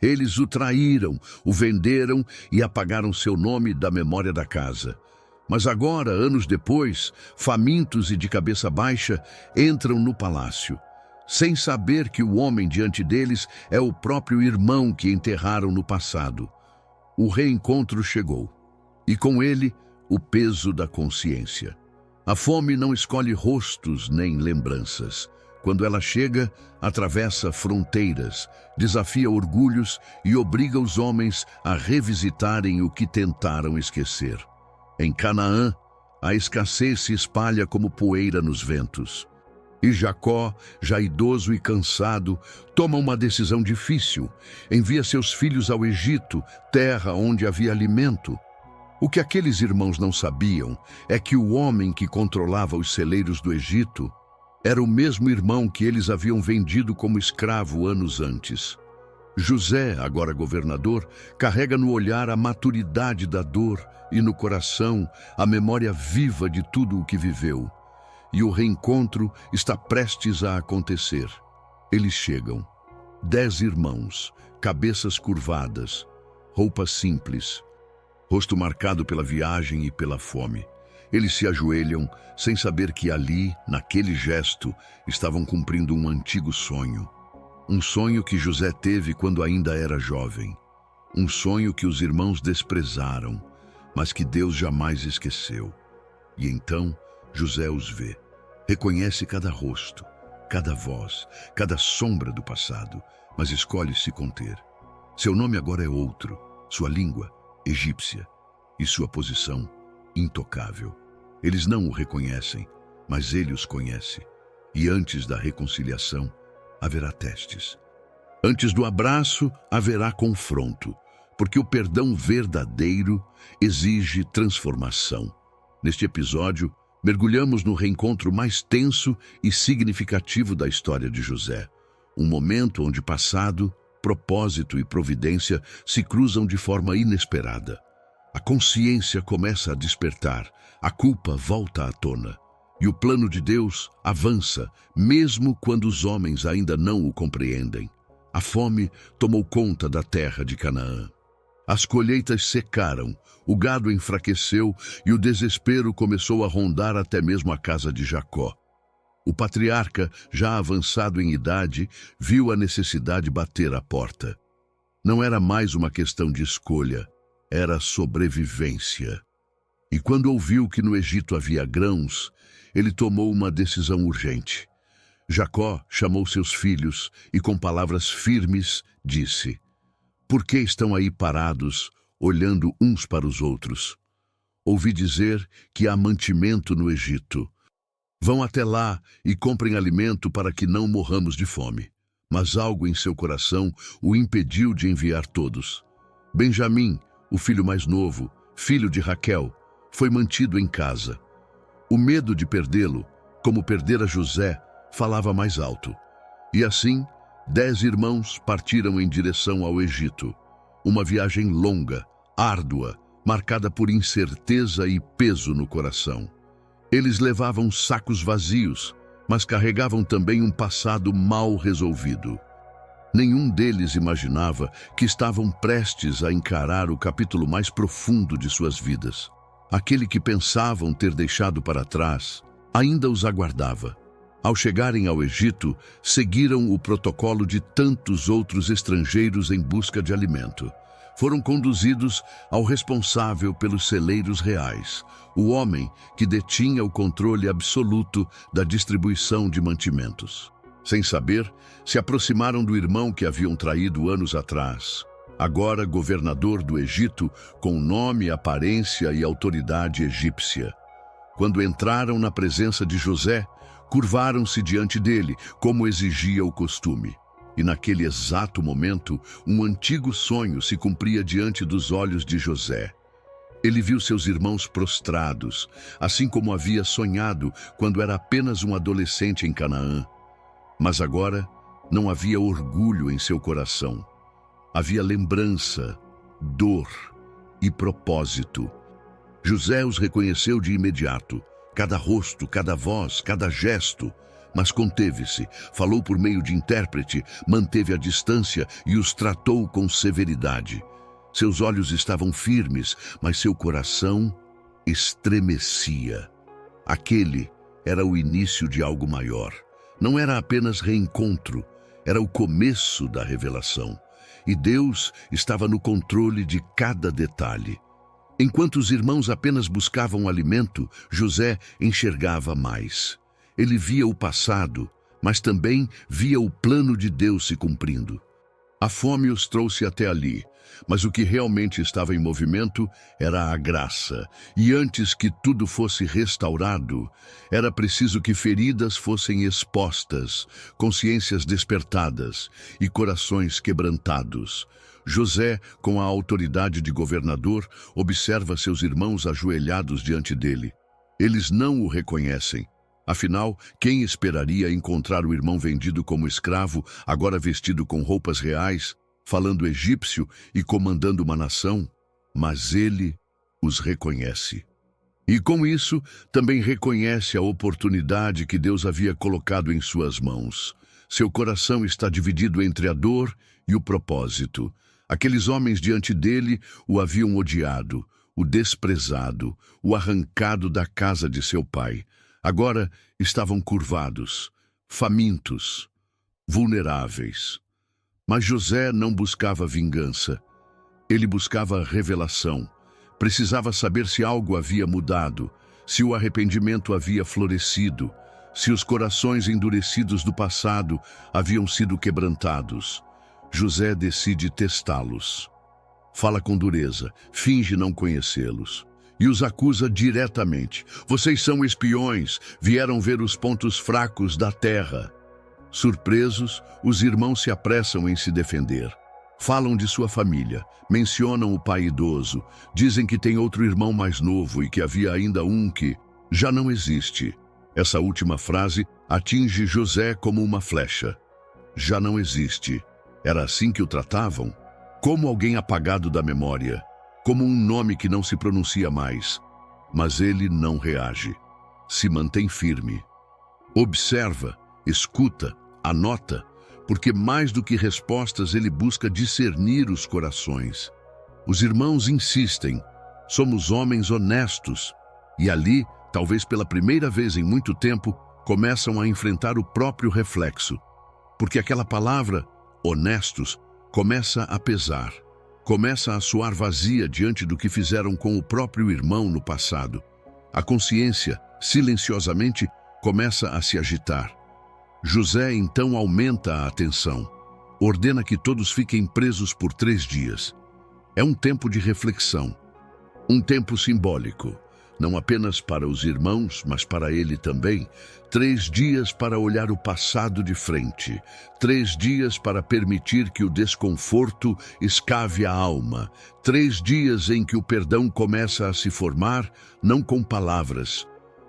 Eles o traíram, o venderam e apagaram seu nome da memória da casa. Mas agora, anos depois, famintos e de cabeça baixa, entram no palácio, sem saber que o homem diante deles é o próprio irmão que enterraram no passado. O reencontro chegou, e com ele, o peso da consciência. A fome não escolhe rostos nem lembranças. Quando ela chega, atravessa fronteiras, desafia orgulhos e obriga os homens a revisitarem o que tentaram esquecer. Em Canaã, a escassez se espalha como poeira nos ventos. E Jacó, já idoso e cansado, toma uma decisão difícil. Envia seus filhos ao Egito, terra onde havia alimento. O que aqueles irmãos não sabiam é que o homem que controlava os celeiros do Egito era o mesmo irmão que eles haviam vendido como escravo anos antes. José, agora governador, carrega no olhar a maturidade da dor e no coração a memória viva de tudo o que viveu. E o reencontro está prestes a acontecer. Eles chegam. 10 irmãos, cabeças curvadas, roupas simples, rosto marcado pela viagem e pela fome. Eles se ajoelham, sem saber que ali, naquele gesto, estavam cumprindo um antigo sonho. Um sonho que José teve quando ainda era jovem. Um sonho que os irmãos desprezaram, mas que Deus jamais esqueceu. E então, José os vê. Reconhece cada rosto, cada voz, cada sombra do passado, mas escolhe se conter. Seu nome agora é outro, sua língua, egípcia, e sua posição, intocável. Eles não o reconhecem, mas ele os conhece. E antes da reconciliação, haverá testes. Antes do abraço, haverá confronto, porque o perdão verdadeiro exige transformação. Neste episódio, mergulhamos no reencontro mais tenso e significativo da história de José. Um momento onde passado, propósito e providência se cruzam de forma inesperada. A consciência começa a despertar, a culpa volta à tona. E o plano de Deus avança, mesmo quando os homens ainda não o compreendem. A fome tomou conta da terra de Canaã. As colheitas secaram, o gado enfraqueceu e o desespero começou a rondar até mesmo a casa de Jacó. O patriarca, já avançado em idade, viu a necessidade bater à porta. Não era mais uma questão de escolha, era sobrevivência. E quando ouviu que no Egito havia grãos, ele tomou uma decisão urgente. Jacó chamou seus filhos e, com palavras firmes, disse: "Por que estão aí parados, olhando uns para os outros? Ouvi dizer que há mantimento no Egito. Vão até lá e comprem alimento para que não morramos de fome." Mas algo em seu coração o impediu de enviar todos. Benjamim, o filho mais novo, filho de Raquel, foi mantido em casa. O medo de perdê-lo, como perdera José, falava mais alto. E assim, 10 irmãos partiram em direção ao Egito. Uma viagem longa, árdua, marcada por incerteza e peso no coração. Eles levavam sacos vazios, mas carregavam também um passado mal resolvido. Nenhum deles imaginava que estavam prestes a encarar o capítulo mais profundo de suas vidas. Aquele que pensavam ter deixado para trás ainda os aguardava. Ao chegarem ao Egito, seguiram o protocolo de tantos outros estrangeiros em busca de alimento. Foram conduzidos ao responsável pelos celeiros reais, o homem que detinha o controle absoluto da distribuição de mantimentos. Sem saber, se aproximaram do irmão que haviam traído anos atrás, agora governador do Egito, com nome, aparência e autoridade egípcia. Quando entraram na presença de José, curvaram-se diante dele, como exigia o costume. E naquele exato momento, um antigo sonho se cumpria diante dos olhos de José. Ele viu seus irmãos prostrados, assim como havia sonhado quando era apenas um adolescente em Canaã. Mas agora não havia orgulho em seu coração. Havia lembrança, dor e propósito. José os reconheceu de imediato. Cada rosto, cada voz, cada gesto. Mas conteve-se, falou por meio de intérprete, manteve a distância e os tratou com severidade. Seus olhos estavam firmes, mas seu coração estremecia. Aquele era o início de algo maior. Não era apenas reencontro, era o começo da revelação. E Deus estava no controle de cada detalhe. Enquanto os irmãos apenas buscavam alimento, José enxergava mais. Ele via o passado, mas também via o plano de Deus se cumprindo. A fome os trouxe até ali, mas o que realmente estava em movimento era a graça. E antes que tudo fosse restaurado, era preciso que feridas fossem expostas, consciências despertadas e corações quebrantados. José, com a autoridade de governador, observa seus irmãos ajoelhados diante dele. Eles não o reconhecem. Afinal, quem esperaria encontrar o irmão vendido como escravo, agora vestido com roupas reais, falando egípcio e comandando uma nação? Mas ele os reconhece. E com isso, também reconhece a oportunidade que Deus havia colocado em suas mãos. Seu coração está dividido entre a dor e o propósito. Aqueles homens diante dele o haviam odiado, o desprezado, o arrancado da casa de seu pai. Agora estavam curvados, famintos, vulneráveis. Mas José não buscava vingança. Ele buscava revelação. Precisava saber se algo havia mudado, se o arrependimento havia florescido, se os corações endurecidos do passado haviam sido quebrantados. José decide testá-los. Fala com dureza, finge não conhecê-los. E os acusa diretamente. Vocês são espiões, vieram ver os pontos fracos da terra. Surpresos, os irmãos se apressam em se defender. Falam de sua família, mencionam o pai idoso, dizem que tem outro irmão mais novo e que havia ainda um que já não existe. Essa última frase atinge José como uma flecha. Já não existe. Era assim que o tratavam? Como alguém apagado da memória. Como um nome que não se pronuncia mais. Mas ele não reage. Se mantém firme. Observa, escuta, anota, porque mais do que respostas ele busca discernir os corações. Os irmãos insistem, somos homens honestos. E ali, talvez pela primeira vez em muito tempo, começam a enfrentar o próprio reflexo. Porque aquela palavra, honestos, começa a pesar. Começa a soar vazia diante do que fizeram com o próprio irmão no passado. A consciência, silenciosamente, começa a se agitar. José então aumenta a atenção. Ordena que todos fiquem presos por 3 dias. É um tempo de reflexão. Um tempo simbólico. Não apenas para os irmãos, mas para ele também. 3 dias para olhar o passado de frente. 3 dias para permitir que o desconforto escave a alma. 3 dias em que o perdão começa a se formar, não com palavras,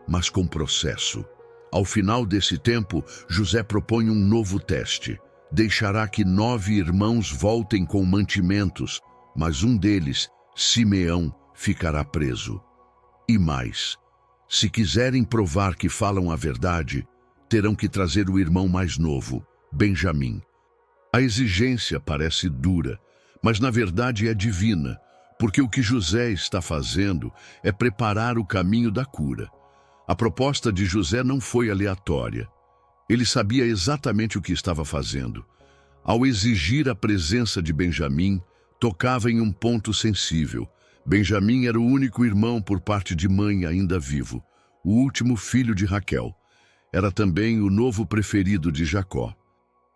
mas com processo. Ao final desse tempo, José propõe um novo teste. Deixará que 9 irmãos voltem com mantimentos, mas um deles, Simeão, ficará preso. E mais, se quiserem provar que falam a verdade, terão que trazer o irmão mais novo, Benjamim. A exigência parece dura, mas na verdade é divina, porque o que José está fazendo é preparar o caminho da cura. A proposta de José não foi aleatória. Ele sabia exatamente o que estava fazendo. Ao exigir a presença de Benjamim, tocava em um ponto sensível. Benjamim era o único irmão por parte de mãe ainda vivo, o último filho de Raquel. Era também o novo preferido de Jacó.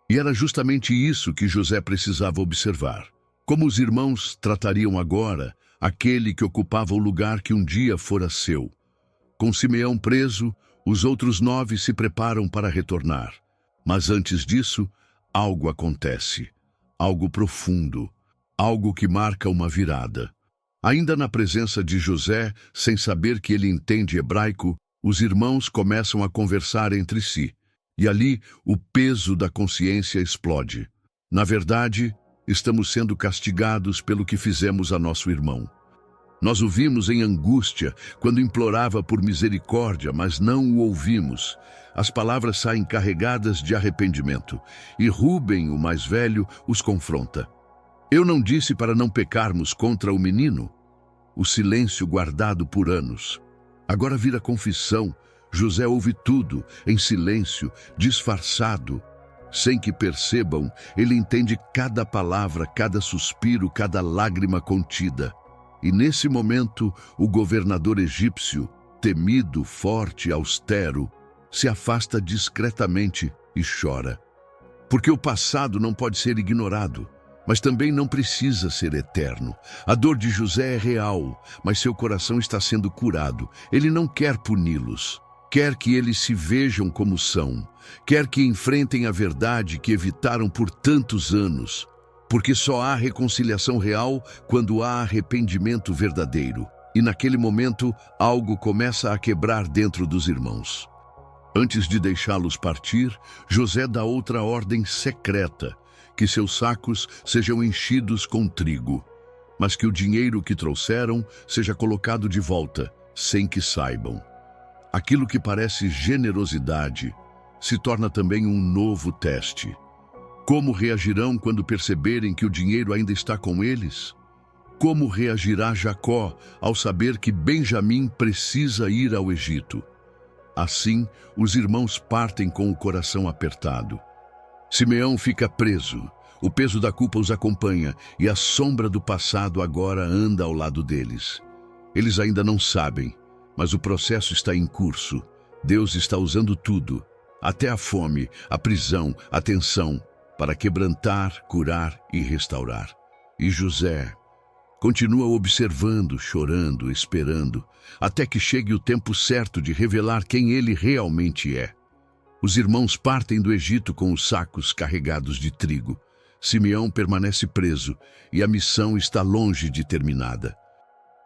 E era justamente isso que José precisava observar. Como os irmãos tratariam agora aquele que ocupava o lugar que um dia fora seu. Com Simeão preso, os outros 9 se preparam para retornar. Mas antes disso, algo acontece. Algo profundo. Algo que marca uma virada. Ainda na presença de José, sem saber que ele entende hebraico, os irmãos começam a conversar entre si. E ali, o peso da consciência explode. Na verdade, estamos sendo castigados pelo que fizemos a nosso irmão. Nós o vimos em angústia, quando implorava por misericórdia, mas não o ouvimos. As palavras saem carregadas de arrependimento, e Rúben, o mais velho, os confronta. Eu não disse para não pecarmos contra o menino? O silêncio guardado por anos. Agora vira confissão. José ouve tudo, em silêncio, disfarçado. Sem que percebam, ele entende cada palavra, cada suspiro, cada lágrima contida. E nesse momento, o governador egípcio, temido, forte, austero, se afasta discretamente e chora. Porque o passado não pode ser ignorado, mas também não precisa ser eterno. A dor de José é real, mas seu coração está sendo curado. Ele não quer puni-los. Quer que eles se vejam como são. Quer que enfrentem a verdade que evitaram por tantos anos. Porque só há reconciliação real quando há arrependimento verdadeiro. E naquele momento, algo começa a quebrar dentro dos irmãos. Antes de deixá-los partir, José dá outra ordem secreta, que seus sacos sejam enchidos com trigo, mas que o dinheiro que trouxeram seja colocado de volta, sem que saibam. Aquilo que parece generosidade se torna também um novo teste. Como reagirão quando perceberem que o dinheiro ainda está com eles? Como reagirá Jacó ao saber que Benjamim precisa ir ao Egito? Assim, os irmãos partem com o coração apertado. Simeão fica preso, o peso da culpa os acompanha e a sombra do passado agora anda ao lado deles. Eles ainda não sabem, mas o processo está em curso. Deus está usando tudo, até a fome, a prisão, a tensão, para quebrantar, curar e restaurar. E José continua observando, chorando, esperando, até que chegue o tempo certo de revelar quem ele realmente é. Os irmãos partem do Egito com os sacos carregados de trigo. Simeão permanece preso e a missão está longe de terminada.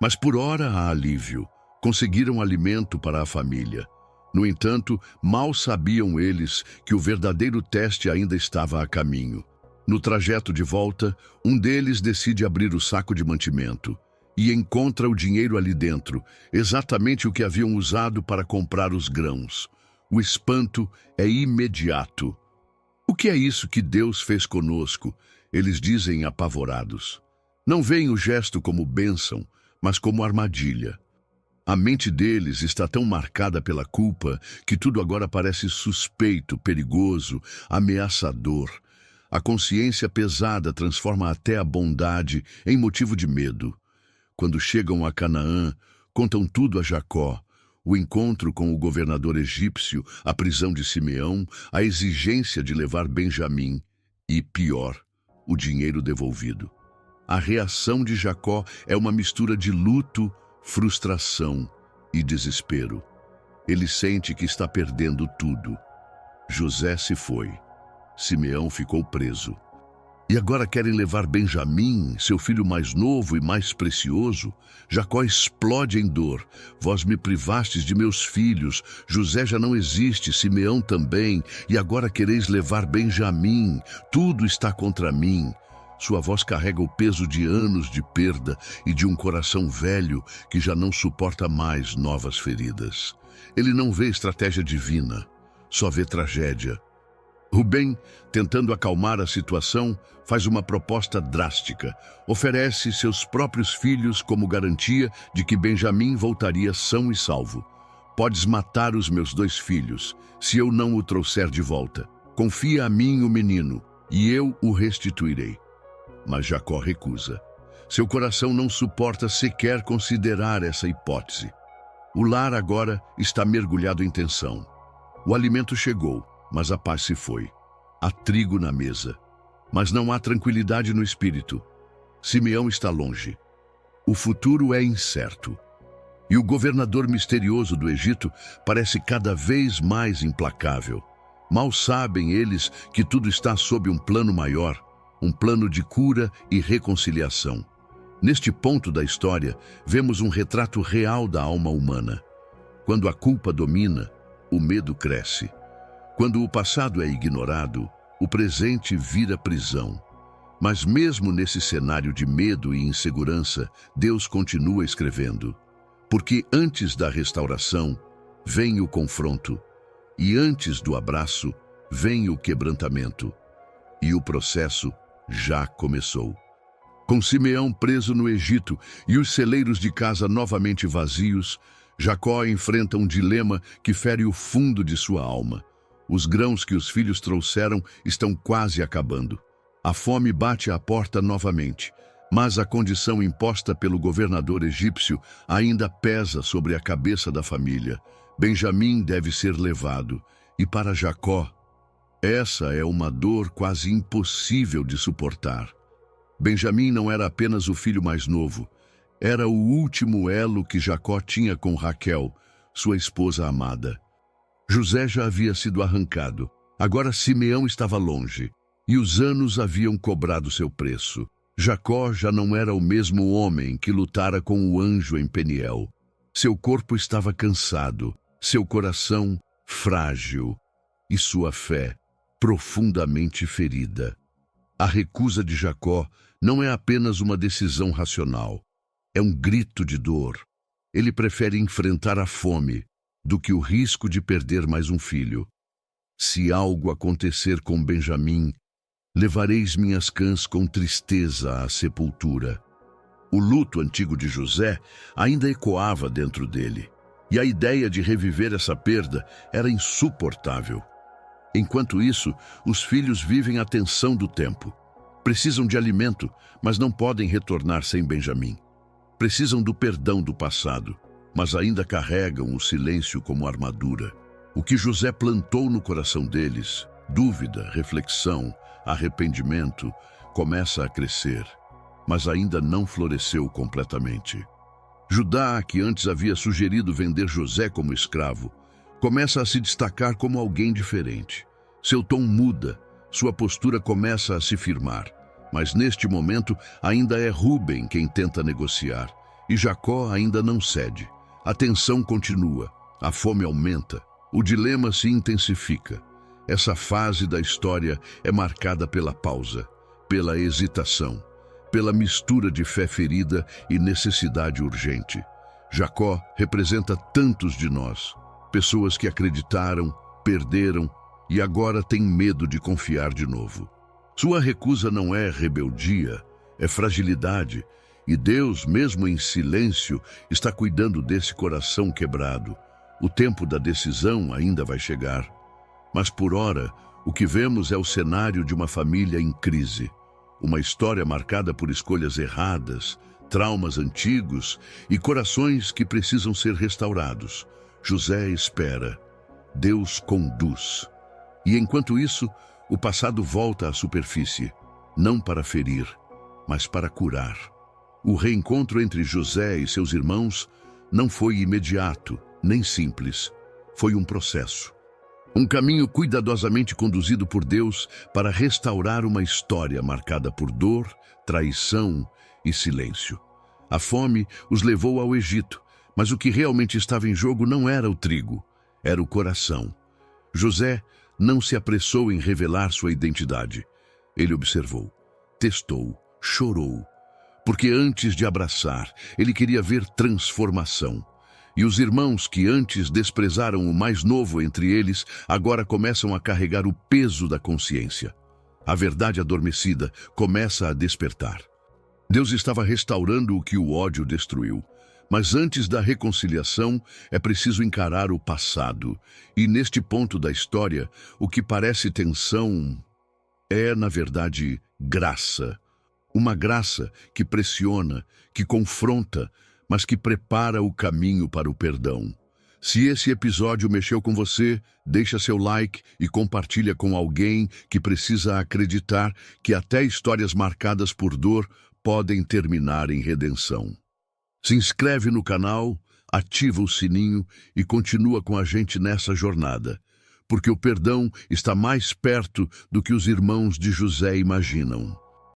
Mas por hora há alívio. Conseguiram alimento para a família. No entanto, mal sabiam eles que o verdadeiro teste ainda estava a caminho. No trajeto de volta, um deles decide abrir o saco de mantimento e encontra o dinheiro ali dentro, exatamente o que haviam usado para comprar os grãos. O espanto é imediato. O que é isso que Deus fez conosco? Eles dizem apavorados. Não veem o gesto como bênção, mas como armadilha. A mente deles está tão marcada pela culpa que tudo agora parece suspeito, perigoso, ameaçador. A consciência pesada transforma até a bondade em motivo de medo. Quando chegam a Canaã, contam tudo a Jacó. O encontro com o governador egípcio, a prisão de Simeão, a exigência de levar Benjamim e, pior, o dinheiro devolvido. A reação de Jacó é uma mistura de luto, frustração e desespero. Ele sente que está perdendo tudo. José se foi. Simeão ficou preso. E agora querem levar Benjamim, seu filho mais novo e mais precioso. Jacó explode em dor. Vós me privastes de meus filhos. José já não existe, Simeão também. E agora quereis levar Benjamim. Tudo está contra mim. Sua voz carrega o peso de anos de perda e de um coração velho que já não suporta mais novas feridas. Ele não vê estratégia divina, só vê tragédia. Rubem, tentando acalmar a situação, faz uma proposta drástica. Oferece seus próprios filhos como garantia de que Benjamim voltaria são e salvo. Podes matar os meus 2 filhos, se eu não o trouxer de volta. Confia a mim o menino, e eu o restituirei. Mas Jacó recusa. Seu coração não suporta sequer considerar essa hipótese. O lar agora está mergulhado em tensão. O alimento chegou, mas a paz se foi. Há trigo na mesa, mas não há tranquilidade no espírito. Simeão está longe. O futuro é incerto. E o governador misterioso do Egito parece cada vez mais implacável. Mal sabem eles que tudo está sob um plano maior, um plano de cura e reconciliação. Neste ponto da história, vemos um retrato real da alma humana. Quando a culpa domina, o medo cresce. Quando o passado é ignorado, o presente vira prisão. Mas mesmo nesse cenário de medo e insegurança, Deus continua escrevendo. Porque antes da restauração, vem o confronto, e antes do abraço, vem o quebrantamento. E o processo já começou. Com Simeão preso no Egito e os celeiros de casa novamente vazios, Jacó enfrenta um dilema que fere o fundo de sua alma. Os grãos que os filhos trouxeram estão quase acabando. A fome bate à porta novamente, mas a condição imposta pelo governador egípcio ainda pesa sobre a cabeça da família. Benjamim deve ser levado, e para Jacó, essa é uma dor quase impossível de suportar. Benjamim não era apenas o filho mais novo, era o último elo que Jacó tinha com Raquel, sua esposa amada. José já havia sido arrancado, agora Simeão estava longe, e os anos haviam cobrado seu preço. Jacó já não era o mesmo homem que lutara com o anjo em Peniel. Seu corpo estava cansado, seu coração frágil e sua fé profundamente ferida. A recusa de Jacó não é apenas uma decisão racional, é um grito de dor. Ele prefere enfrentar a fome do que o risco de perder mais um filho. Se algo acontecer com Benjamim, levareis minhas cãs com tristeza à sepultura. O luto antigo de José ainda ecoava dentro dele, e a ideia de reviver essa perda era insuportável. Enquanto isso, os filhos vivem a tensão do tempo. Precisam de alimento, mas não podem retornar sem Benjamim. Precisam do perdão do passado, mas ainda carregam o silêncio como armadura. O que José plantou no coração deles, dúvida, reflexão, arrependimento, começa a crescer, mas ainda não floresceu completamente. Judá, que antes havia sugerido vender José como escravo, começa a se destacar como alguém diferente. Seu tom muda, sua postura começa a se firmar. Mas neste momento ainda é Rúben quem tenta negociar, e Jacó ainda não cede. A tensão continua, a fome aumenta, o dilema se intensifica. Essa fase da história é marcada pela pausa, pela hesitação, pela mistura de fé ferida e necessidade urgente. Jacó representa tantos de nós, pessoas que acreditaram, perderam e agora têm medo de confiar de novo. Sua recusa não é rebeldia, é fragilidade, e Deus, mesmo em silêncio, está cuidando desse coração quebrado. O tempo da decisão ainda vai chegar. Mas por ora, o que vemos é o cenário de uma família em crise. Uma história marcada por escolhas erradas, traumas antigos e corações que precisam ser restaurados. José espera, Deus conduz. E enquanto isso, o passado volta à superfície, não para ferir, mas para curar. O reencontro entre José e seus irmãos não foi imediato, nem simples. Foi um processo. Um caminho cuidadosamente conduzido por Deus para restaurar uma história marcada por dor, traição e silêncio. A fome os levou ao Egito, mas o que realmente estava em jogo não era o trigo, era o coração. José não se apressou em revelar sua identidade. Ele observou, testou, chorou, porque antes de abraçar, ele queria ver transformação. E os irmãos que antes desprezaram o mais novo entre eles, agora começam a carregar o peso da consciência. A verdade adormecida começa a despertar. Deus estava restaurando o que o ódio destruiu. Mas antes da reconciliação, é preciso encarar o passado. E neste ponto da história, o que parece tensão é, na verdade, graça. Uma graça que pressiona, que confronta, mas que prepara o caminho para o perdão. Se esse episódio mexeu com você, deixa seu like e compartilha com alguém que precisa acreditar que até histórias marcadas por dor podem terminar em redenção. Se inscreve no canal, ativa o sininho e continua com a gente nessa jornada, porque o perdão está mais perto do que os irmãos de José imaginam.